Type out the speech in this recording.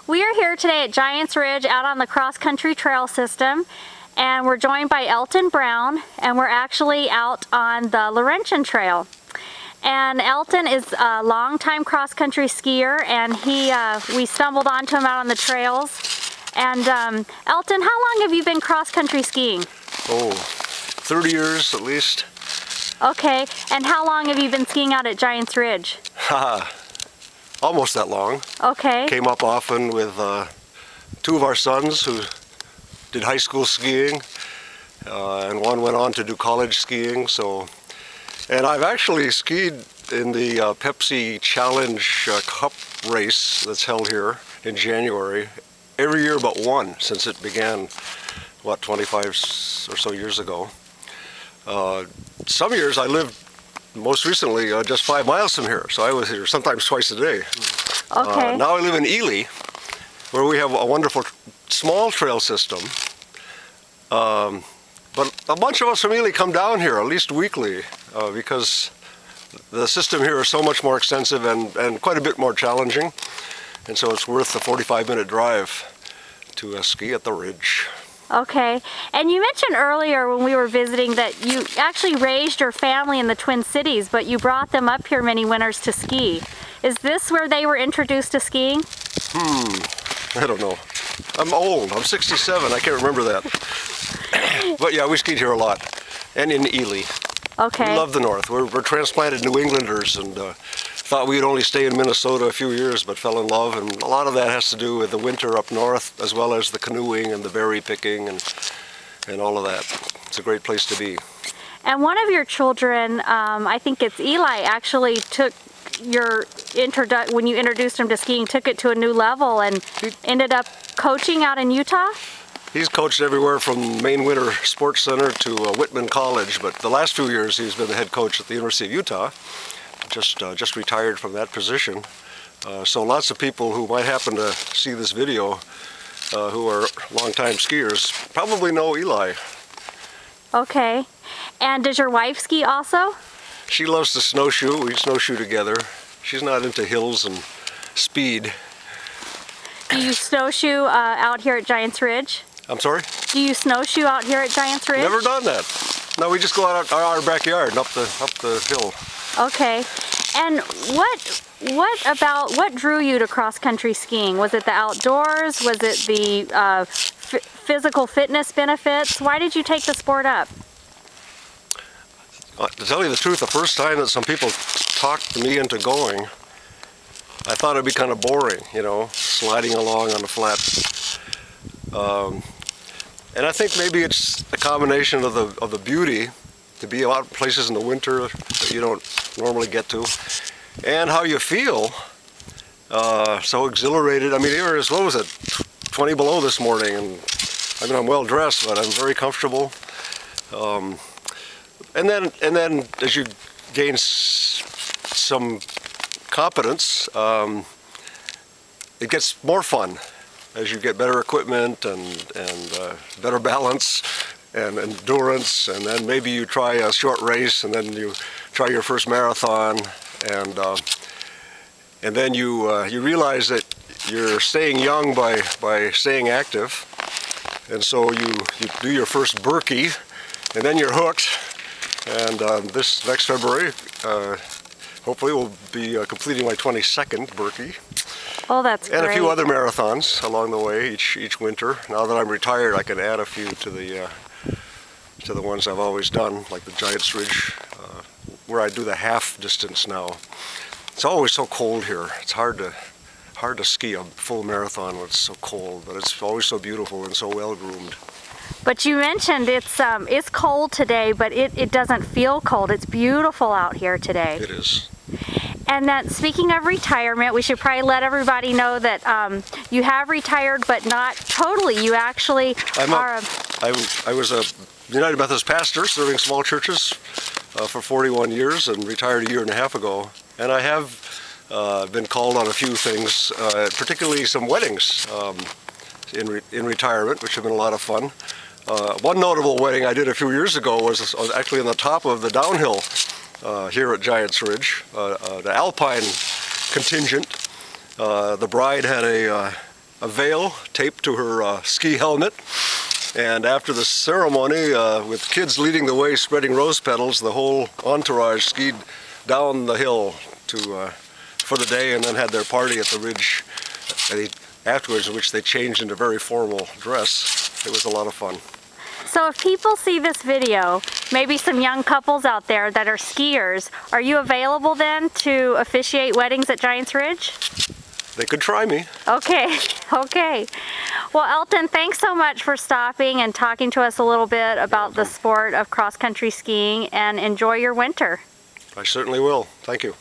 We are here today at Giants Ridge out on the cross-country trail system, and we're joined by Elton Brown, and we're actually out on the Laurentian Trail. And Elton is a longtime cross-country skier, and we stumbled onto him out on the trails. And Elton, how long have you been cross-country skiing? Oh, 30 years at least. Okay, and how long have you been skiing out at Giants Ridge? Almost that long. Okay. Came up often with two of our sons who did high school skiing, and one went on to do college skiing. And I've actually skied in the Pepsi Challenge Cup race that's held here in January every year but one since it began, what, 25 or so years ago. Some years I lived, most recently, just 5 miles from here, so I was here sometimes twice a day. Okay. Now I live in Ely, where we have a wonderful small trail system. But a bunch of us from Ely come down here at least weekly because the system here is so much more extensive and quite a bit more challenging. And so it's worth the 45-minute drive to ski at the ridge. Okay, and you mentioned earlier when we were visiting that you actually raised your family in the Twin Cities, but you brought them up here many winters to ski. Is this where they were introduced to skiing? I don't know. I'm old. I'm 67. I can't remember that. But yeah, we skied here a lot, and in Ely. Okay. We love the North. We're transplanted New Englanders, and thought we'd only stay in Minnesota a few years, but fell in love, and a lot of that has to do with the winter up north, as well as the canoeing and the berry picking and all of that. It's a great place to be. And one of your children, I think it's Eli, actually took your when you introduced him to skiing, took it to a new level and ended up coaching out in Utah? He's coached everywhere from Maine Winter Sports Center to Whitman College, but the last few years he's been the head coach at the University of Utah. Just retired from that position. So lots of people who might happen to see this video who are longtime skiers probably know Eli. Okay. And does your wife ski also? She loves to snowshoe. We snowshoe together. She's not into hills and speed. Do you snowshoe out here at Giants Ridge? I'm sorry? Do you snowshoe out here at Giants Ridge? Never done that. No, we just go out our backyard and up the hill. Okay. And what drew you to cross-country skiing? Was it the outdoors? Was it the physical fitness benefits? Why did you take the sport up? To tell you the truth, the first time that some people talked me into going, I thought it'd be kind of boring, you know, sliding along on the flat. And I think maybe it's a combination of the beauty, to be out places in the winter that you don't normally get to, and how you feel, so exhilarated. I mean, here is, what was it, 20 below this morning, and I mean, I'm well dressed, but I'm very comfortable. And then as you gain some competence, it gets more fun as you get better equipment and better balance and endurance, and then maybe you try a short race, and then you try your first marathon, and then you realize that you're staying young by staying active, and so you do your first Birkie, and then you're hooked. And this next February, hopefully we'll be completing my 22nd Birkie. Oh, that's great. And a few other marathons along the way each winter. Now that I'm retired, I can add a few to the ones I've always done, like the Giants Ridge, where I do the half distance now. It's always so cold here. It's hard to ski a full marathon when it's so cold, but it's always so beautiful and so well groomed. But you mentioned it's cold today, but it doesn't feel cold. It's beautiful out here today. It is. And that, speaking of retirement, we should probably let everybody know that you have retired, but not totally. You actually I was a United Methodist pastor serving small churches for 41 years and retired a year and a half ago. And I have been called on a few things, particularly some weddings in retirement, which have been a lot of fun. One notable wedding I did a few years ago was actually on the top of the downhill here at Giants Ridge, the alpine contingent. The bride had a a veil taped to her ski helmet. And after the ceremony, with kids leading the way spreading rose petals, the whole entourage skied down the hill for the day and then had their party at the ridge afterwards, in which they changed into very formal dress. It was a lot of fun. So if people see this video, maybe some young couples out there that are skiers, are you available then to officiate weddings at Giants Ridge? They could try me. Okay, okay. Well, Elton, thanks so much for stopping and talking to us a little bit about the sport of cross-country skiing, and enjoy your winter. I certainly will. Thank you.